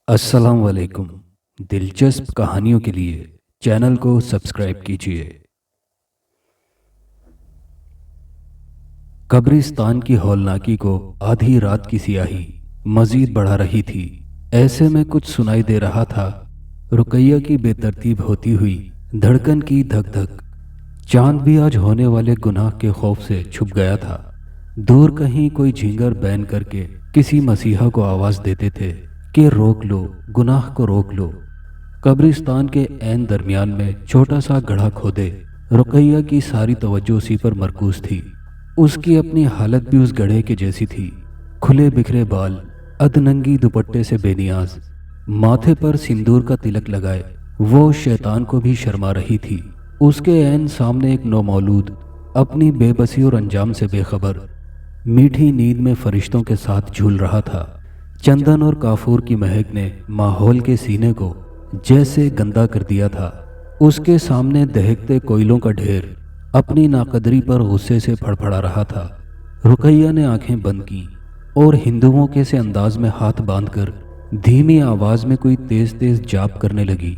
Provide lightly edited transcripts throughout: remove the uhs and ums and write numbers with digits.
السلام علیکم۔ دلچسپ کہانیوں کے لیے چینل کو سبسکرائب کیجیے۔ قبرستان کی ہولناکی کو آدھی رات کی سیاہی مزید بڑھا رہی تھی۔ ایسے میں کچھ سنائی دے رہا تھا، رقیہ کی بے ترتیب ہوتی ہوئی دھڑکن کی دھک دھک۔ چاند بھی آج ہونے والے گناہ کے خوف سے چھپ گیا تھا۔ دور کہیں کوئی جھینگر بین کر کے کسی مسیحا کو آواز دیتے تھے کہ روک لو، گناہ کو روک لو۔ قبرستان کے عین درمیان میں چھوٹا سا گڑھا کھودے رقیہ کی ساری توجہ اسی پر مرکوز تھی۔ اس کی اپنی حالت بھی اس گڑھے کے جیسی تھی، کھلے بکھرے بال، ادننگی دوپٹے سے بے نیاز، ماتھے پر سندور کا تلک لگائے وہ شیطان کو بھی شرما رہی تھی۔ اس کے عین سامنے ایک نومولود اپنی بے بسی اور انجام سے بے خبر میٹھی نیند میں فرشتوں کے ساتھ جھول رہا تھا۔ چندن اور کافور کی مہک نے ماحول کے سینے کو جیسے گندا کر دیا تھا۔ اس کے سامنے دہکتے کوئلوں کا ڈھیر اپنی ناقدری پر غصے سے پھڑپڑا رہا تھا۔ رقیہ نے آنکھیں بند کیں اور ہندوؤں کے سے انداز میں ہاتھ باندھ کر دھیمی آواز میں کوئی تیز تیز جاپ کرنے لگی۔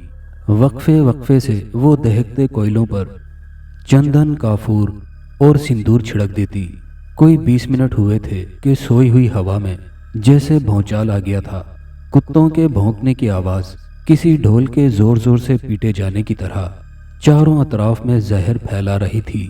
وقفے وقفے سے وہ دہکتے کوئلوں پر چندن، کافور اور سندور چھڑک دیتی۔ کوئی 20 منٹ ہوئے تھے کہ سوئی ہوئی ہوا میں جیسے بھونچال آ گیا تھا۔ کتوں کے بھونکنے کی آواز کسی ڈھول کے زور زور سے پیٹے جانے کی طرح چاروں اطراف میں زہر پھیلا رہی تھی۔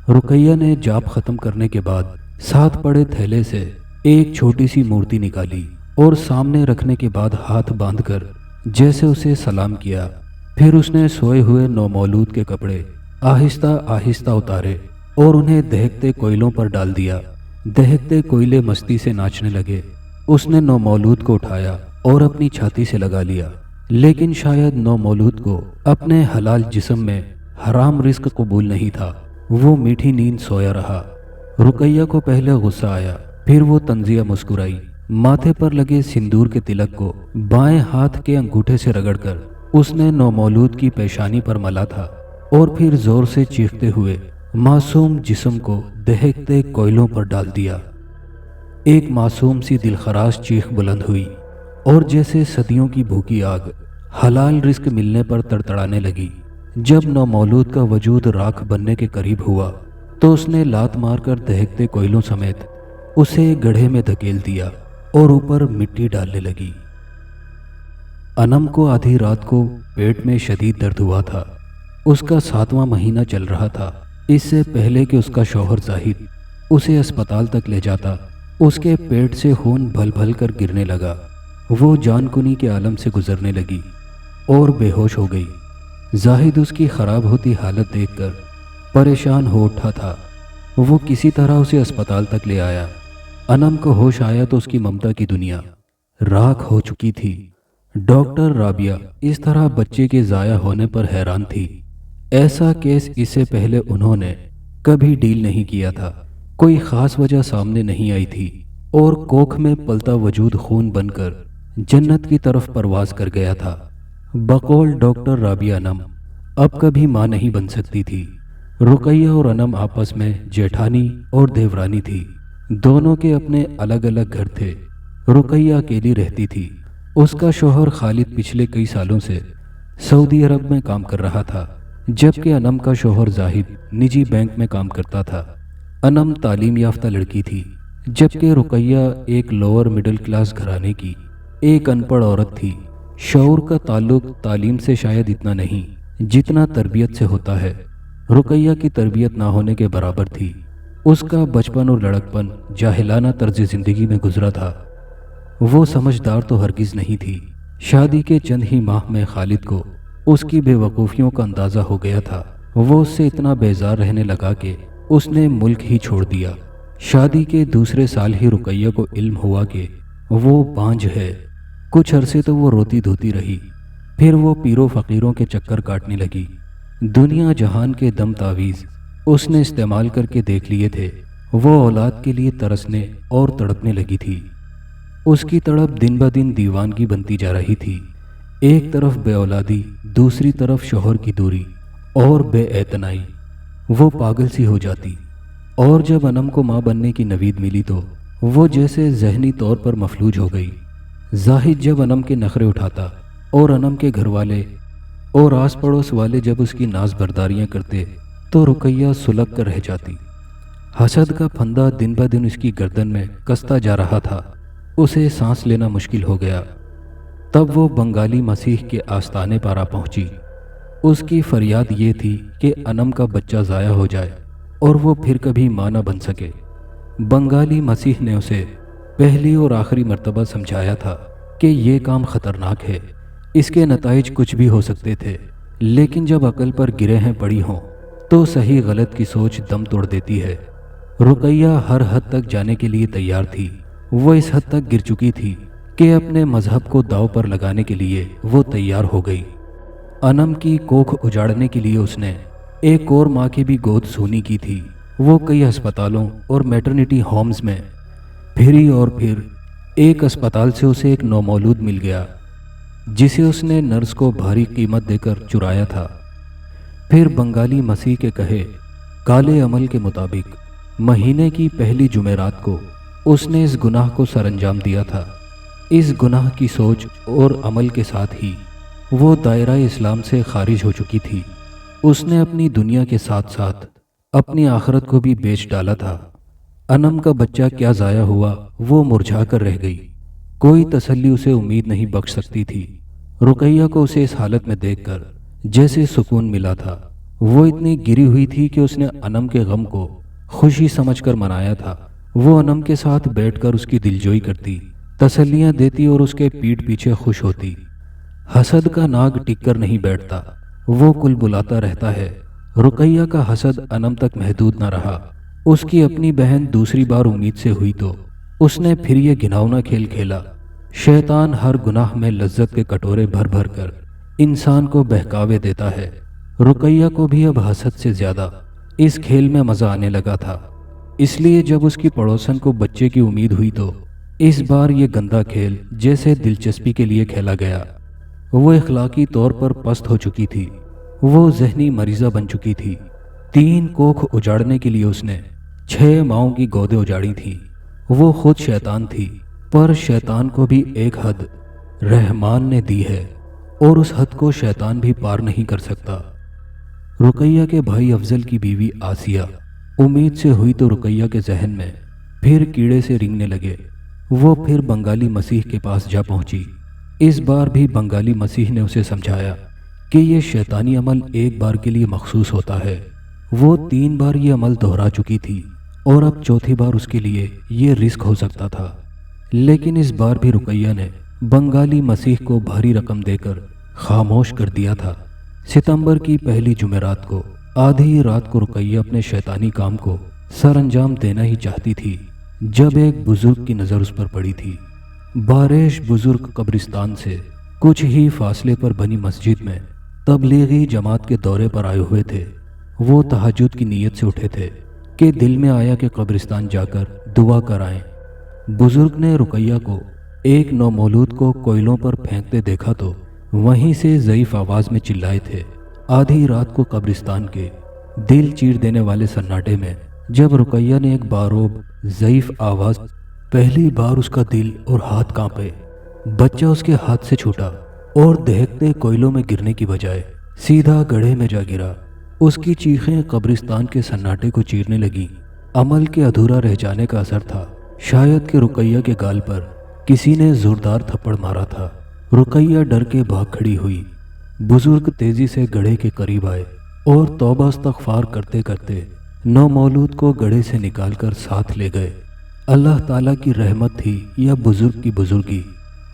رقیہ نے جاپ ختم کرنے کے بعد ساتھ پڑے تھیلے سے ایک چھوٹی سی مورتی نکالی اور سامنے رکھنے کے بعد ہاتھ باندھ کر جیسے اسے سلام کیا۔ پھر اس نے سوئے ہوئے نومولود کے کپڑے آہستہ آہستہ اتارے اور انہیں دہکتے کوئلوں پر ڈال دیا۔ دہکتے کوئلے مستی سے ناچنے لگے۔ اس نے نومولود کو اٹھایا اور اپنی چھاتی سے لگا لیا، لیکن شاید نومولود کو اپنے حلال جسم میں حرام رزق قبول نہیں تھا۔ وہ میٹھی نیند سویا رہا۔ رقیہ کو پہلے غصہ آیا، پھر وہ طنزیہ مسکرائی۔ ماتھے پر لگے سندور کے تلک کو بائیں ہاتھ کے انگوٹھے سے رگڑ کر اس نے نومولود کی پیشانی پر ملا تھا اور پھر زور سے چیختے ہوئے معصوم جسم کو دہکتے کوئلوں پر ڈال دیا۔ ایک معصوم سی دلخراش چیخ بلند ہوئی اور جیسے صدیوں کی بھوکی آگ حلال رزق ملنے پر تڑتڑانے لگی۔ جب نومولود کا وجود راکھ بننے کے قریب ہوا تو اس نے لات مار کر دہکتے کوئلوں سمیت اسے گڑھے میں دھکیل دیا اور اوپر مٹی ڈالنے لگی۔ انم کو آدھی رات کو پیٹ میں شدید درد ہوا تھا۔ اس کا 7واں مہینہ چل رہا تھا۔ اس سے پہلے کہ اس کا شوہر زاہد اسے اسپتال تک لے جاتا، اس کے پیٹ سے خون بھل بھل کر گرنے لگا۔ وہ جان کنی کے عالم سے گزرنے لگی اور بے ہوش ہو گئی۔ زاہد اس کی خراب ہوتی حالت دیکھ کر پریشان ہو اٹھا تھا۔ وہ کسی طرح اسے اسپتال تک لے آیا۔ انم کو ہوش آیا تو اس کی ممتا کی دنیا راکھ ہو چکی تھی۔ ڈاکٹر رابعہ اس طرح بچے کے ضائع ہونے پر حیران تھی۔ ایسا کیس اس سے پہلے انہوں نے کبھی ڈیل نہیں کیا تھا۔ کوئی خاص وجہ سامنے نہیں آئی تھی اور کوکھ میں پلتا وجود خون بن کر جنت کی طرف پرواز کر گیا تھا۔ بقول ڈاکٹر رابعہ انم اب کبھی ماں نہیں بن سکتی تھی۔ رقیہ اور انم آپس میں جیٹھانی اور دیورانی تھی۔ دونوں کے اپنے الگ الگ گھر تھے۔ رقیہ اکیلی رہتی تھی۔ اس کا شوہر خالد پچھلے کئی سالوں سے سعودی عرب میں کام کر رہا تھا، جبکہ انم کا شوہر زاہد نجی بینک میں کام کرتا تھا۔ انم تعلیم یافتہ لڑکی تھی، جبکہ رقیہ ایک لوور مڈل کلاس گھرانے کی ایک ان پڑھ عورت تھی۔ شعور کا تعلق تعلیم سے شاید اتنا نہیں جتنا تربیت سے ہوتا ہے۔ رقیہ کی تربیت نہ ہونے کے برابر تھی۔ اس کا بچپن اور لڑکپن جاہلانہ طرز زندگی میں گزرا تھا۔ وہ سمجھدار تو ہرگز نہیں تھی۔ شادی کے چند ہی ماہ میں خالد کو اس کی بے وقوفیوں کا اندازہ ہو گیا تھا۔ وہ اس سے اتنا بیزار رہنے لگا کہ اس نے ملک ہی چھوڑ دیا۔ شادی کے دوسرے سال ہی رقیہ کو علم ہوا کہ وہ بانجھ ہے۔ کچھ عرصے تو وہ روتی دھوتی رہی، پھر وہ پیروں فقیروں کے چکر کاٹنے لگی۔ دنیا جہان کے دم تعویذ اس نے استعمال کر کے دیکھ لیے تھے۔ وہ اولاد کے لیے ترسنے اور تڑپنے لگی تھی۔ اس کی تڑپ دن بدن دیوانگی بنتی جا رہی تھی۔ ایک طرف بے اولادی، دوسری طرف شوہر کی دوری اور بے اعتنائی۔ وہ پاگل سی ہو جاتی، اور جب انم کو ماں بننے کی نوید ملی تو وہ جیسے ذہنی طور پر مفلوج ہو گئی۔ زاہد جب انم کے نخرے اٹھاتا اور انم کے گھر والے اور آس پڑوس والے جب اس کی ناز برداریاں کرتے تو رقیہ سلگ کر رہ جاتی۔ حسد کا پھندا دن بہ دن اس کی گردن میں کستا جا رہا تھا، اسے سانس لینا مشکل ہو گیا۔ تب وہ بنگالی مسیح کے آستانے پر آ پہنچی۔ اس کی فریاد یہ تھی کہ انم کا بچہ ضائع ہو جائے اور وہ پھر کبھی ماں نہ بن سکے۔ بنگالی مسیح نے اسے پہلی اور آخری مرتبہ سمجھایا تھا کہ یہ کام خطرناک ہے، اس کے نتائج کچھ بھی ہو سکتے تھے، لیکن جب عقل پر گرہیں پڑی ہوں تو صحیح غلط کی سوچ دم توڑ دیتی ہے۔ رقیہ ہر حد تک جانے کے لیے تیار تھی۔ وہ اس حد تک گر چکی تھی کہ اپنے مذہب کو داؤ پر لگانے کے لیے وہ تیار ہو گئی۔ انم کی کوکھ اجاڑنے کے لیے اس نے ایک اور ماں کی بھی گود سونی کی تھی۔ وہ کئی ہسپتالوں اور میٹرنٹی ہومز میں پھری اور پھر ایک اسپتال سے اسے ایک نومولود مل گیا جسے اس نے نرس کو بھاری قیمت دے کر چرایا تھا۔ پھر بنگالی مسیح کے کہے کالے عمل کے مطابق مہینے کی پہلی جمعرات کو اس نے اس گناہ کو سر انجام دیا تھا۔ اس گناہ کی سوچ اور عمل کے ساتھ ہی وہ دائرہ اسلام سے خارج ہو چکی تھی۔ اس نے اپنی دنیا کے ساتھ ساتھ اپنی آخرت کو بھی بیچ ڈالا تھا۔ انم کا بچہ کیا ضائع ہوا، وہ مرجھا کر رہ گئی۔ کوئی تسلی اسے امید نہیں بخش سکتی تھی۔ رقیہ کو اسے اس حالت میں دیکھ کر جیسے سکون ملا تھا۔ وہ اتنی گری ہوئی تھی کہ اس نے انم کے غم کو خوشی سمجھ کر منایا تھا۔ وہ انم کے ساتھ بیٹھ کر اس کی دلجوئی کرتی، تسلیاں دیتی اور اس کے پیٹھ پیچھے خوش ہوتی۔ حسد کا ناگ ٹک کر نہیں بیٹھتا، وہ کل بلاتا رہتا ہے۔ رقیہ کا حسد انم تک محدود نہ رہا۔ اس کی اپنی بہن دوسری بار امید سے ہوئی تو اس نے پھر یہ گھناؤنا کھیل کھیلا۔ شیطان ہر گناہ میں لذت کے کٹورے بھر بھر کر انسان کو بہکاوے دیتا ہے۔ رقیہ کو بھی اب حسد سے زیادہ اس کھیل میں مزہ آنے لگا تھا۔ اس لیے جب اس کی پڑوسن کو بچے کی امید ہوئی تو اس بار یہ گندا کھیل جیسے دلچسپی کے لیے کھیلا گیا۔ وہ اخلاقی طور پر پست ہو چکی تھی، وہ ذہنی مریضہ بن چکی تھی۔ 3 کوکھ اجاڑنے کے لیے اس نے 6 ماؤں کی گودیں اجاڑی تھیں۔ وہ خود شیطان تھی، پر شیطان کو بھی ایک حد رحمان نے دی ہے اور اس حد کو شیطان بھی پار نہیں کر سکتا۔ رقیہ کے بھائی افضل کی بیوی آسیہ امید سے ہوئی تو رقیہ کے ذہن میں پھر کیڑے سے رنگنے لگے۔ وہ پھر بنگالی مسیح کے پاس جا پہنچی۔ اس بار بھی بنگالی مسیح نے اسے سمجھایا کہ یہ شیطانی عمل ایک بار کے لیے مخصوص ہوتا ہے۔ وہ 3 بار یہ عمل دہرا چکی تھی اور اب چوتھی بار اس کے لیے یہ رسک ہو سکتا تھا۔ لیکن اس بار بھی رقیہ نے بنگالی مسیح کو بھاری رقم دے کر خاموش کر دیا تھا۔ ستمبر کی پہلی جمعرات کو آدھی رات کو رقیہ اپنے شیطانی کام کو سر انجام دینا ہی چاہتی تھی جب ایک بزرگ کی نظر اس پر پڑی تھی۔ بارش بزرگ قبرستان سے کچھ ہی فاصلے پر بنی مسجد میں تبلیغی جماعت کے دورے پر آئے ہوئے تھے۔ وہ تہجد کی نیت سے اٹھے تھے کہ دل میں آیا کہ قبرستان جا کر دعا کر آئیں۔ بزرگ نے رقیہ کو ایک نومولود کو کوئلوں پر پھینکتے دیکھا تو وہیں سے ضعیف آواز میں چلائے تھے۔ آدھی رات کو قبرستان کے دل چیر دینے والے سناٹے میں جب رقیہ نے ایک باروب ضعیف آواز، پہلی بار اس کا دل اور ہاتھ کانپے۔ بچہ اس کے ہاتھ سے چھوٹا اور دہکتے کوئلوں میں گرنے کی بجائے سیدھا گڑھے میں جا گرا۔ اس کی چیخیں قبرستان کے سناٹے کو چیرنے لگیں۔ عمل کے ادھورا رہ جانے کا اثر تھا، شاید کہ رقیہ کے گال پر کسی نے زوردار تھپڑ مارا تھا۔ رقیہ ڈر کے بھاگ کھڑی ہوئی۔ بزرگ تیزی سے گڑھے کے قریب آئے اور توبہ استغفار کرتے کرتے نومولود کو گڑھے سے نکال کر ساتھ لے گئے۔ اللہ تعالیٰ کی رحمت تھی یا بزرگ کی بزرگی،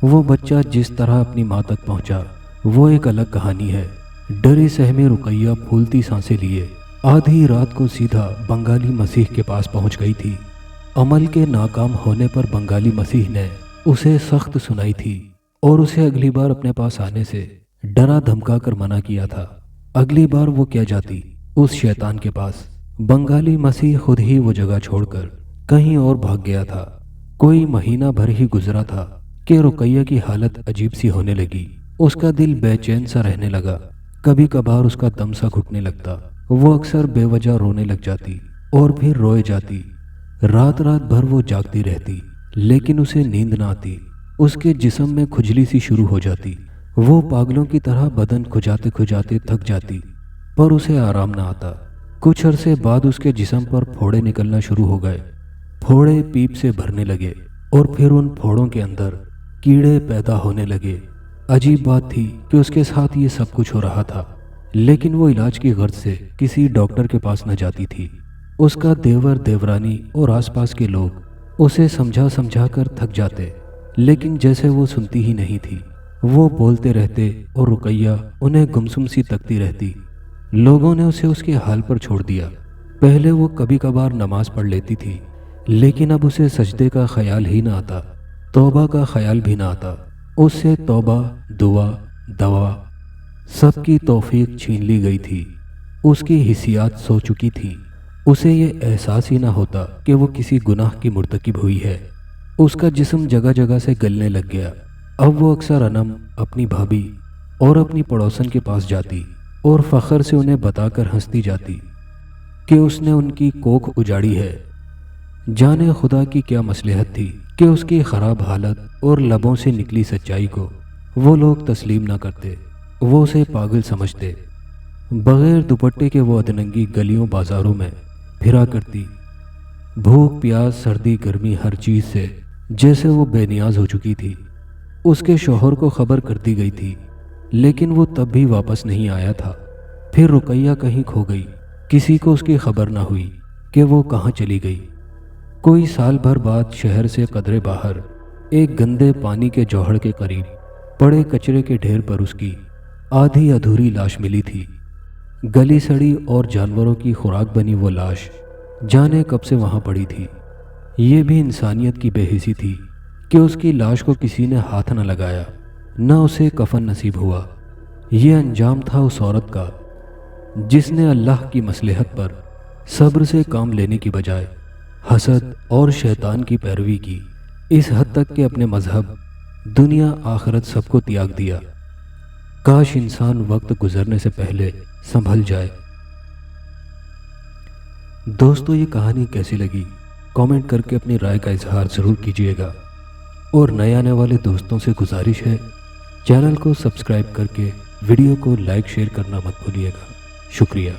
وہ بچہ جس طرح اپنی ماں تک پہنچا وہ ایک الگ کہانی ہے۔ ڈری سہمی رقیہ پھولتی سانسیں لیے آدھی رات کو سیدھا بنگالی مسیح کے پاس پہنچ گئی تھی۔ عمل کے ناکام ہونے پر بنگالی مسیح نے اسے سخت سنائی تھی اور اسے اگلی بار اپنے پاس آنے سے ڈرا دھمکا کر منع کیا تھا۔ اگلی بار وہ کیا جاتی اس شیطان کے پاس؟ بنگالی مسیح خود ہی وہ جگہ چھوڑ کر کہیں اور بھاگ گیا تھا۔ کوئی مہینہ بھر ہی گزرا تھا کہ رقیہ کی حالت عجیب سی ہونے لگی۔ اس کا دل بے چین سا رہنے لگا، کبھی کبھار اس کا دم سا گھٹنے لگتا۔ وہ اکثر بے وجہ رونے لگ جاتی اور پھر روئے جاتی۔ رات رات بھر وہ جاگتی رہتی لیکن اسے نیند نہ آتی۔ اس کے جسم میں کھجلی سی شروع ہو جاتی۔ وہ پاگلوں کی طرح بدن کھجاتے کھجاتے تھک جاتی، پر اسے آرام نہ آتا۔ کچھ عرصے بعد اس کے جسم پر پھوڑے نکلنا شروع ہو گئے۔ پھوڑے پیپ سے بھرنے لگے اور پھر ان پھوڑوں کے اندر کیڑے پیدا ہونے لگے۔ عجیب بات تھی کہ اس کے ساتھ یہ سب کچھ ہو رہا تھا، لیکن وہ علاج کی غرض سے کسی ڈاکٹر کے پاس نہ جاتی تھی۔ اس کا دیور دیورانی اور آس پاس کے لوگ اسے سمجھا سمجھا کر تھک جاتے، لیکن جیسے وہ سنتی ہی نہیں تھی۔ وہ بولتے رہتے اور رقیہ انہیں گمسم سی تکتی رہتی۔ لوگوں نے اسے اس کے حال پر چھوڑ دیا۔ پہلے وہ کبھی کبھار نماز پڑھ لیتی تھی، لیکن اب اسے سجدے کا خیال ہی نہ آتا، توبہ کا خیال بھی نہ آتا۔ اس سے توبہ، دعا، دوا سب کی توفیق چھین لی گئی تھی۔ اس کی حسیات سو چکی تھی۔ اسے یہ احساس ہی نہ ہوتا کہ وہ کسی گناہ کی مرتکب ہوئی ہے۔ اس کا جسم جگہ جگہ سے گلنے لگ گیا۔ اب وہ اکثر انم، اپنی بھابھی اور اپنی پڑوسن کے پاس جاتی اور فخر سے انہیں بتا کر ہنستی جاتی کہ اس نے ان کی کوکھ اجاڑی ہے۔ جانے خدا کی کیا مصلحت تھی کہ اس کی خراب حالت اور لبوں سے نکلی سچائی کو وہ لوگ تسلیم نہ کرتے۔ وہ اسے پاگل سمجھتے۔ بغیر دوپٹے کے وہ ادننگی گلیوں بازاروں میں پھرا کرتی، بھوک پیاس سردی گرمی ہر چیز سے جیسے وہ بے نیاز ہو چکی تھی۔ اس کے شوہر کو خبر کر دی گئی تھی، لیکن وہ تب بھی واپس نہیں آیا تھا۔ پھر رقیہ کہیں کھو گئی، کسی کو اس کی خبر نہ ہوئی کہ وہ کہاں چلی گئی۔ کوئی سال بھر بعد شہر سے قدرے باہر ایک گندے پانی کے جوہڑ کے قریب پڑے کچرے کے ڈھیر پر اس کی آدھی ادھوری لاش ملی تھی۔ گلی سڑی اور جانوروں کی خوراک بنی وہ لاش جانے کب سے وہاں پڑی تھی۔ یہ بھی انسانیت کی بے حسی تھی کہ اس کی لاش کو کسی نے ہاتھ نہ لگایا، نہ اسے کفن نصیب ہوا۔ یہ انجام تھا اس عورت کا جس نے اللہ کی مصلحت پر صبر سے کام لینے کی بجائے حسد اور شیطان کی پیروی کی، اس حد تک کہ اپنے مذہب، دنیا آخرت سب کو تیاگ دیا۔ کاش انسان وقت گزرنے سے پہلے سنبھل جائے۔ دوستو، یہ کہانی کیسی لگی؟ کامنٹ کر کے اپنی رائے کا اظہار ضرور کیجیے گا، اور نئے آنے والے دوستوں سے گزارش ہے چینل کو سبسکرائب کر کے ویڈیو کو لائک شیئر کرنا مت بھولیے گا۔ شکریہ۔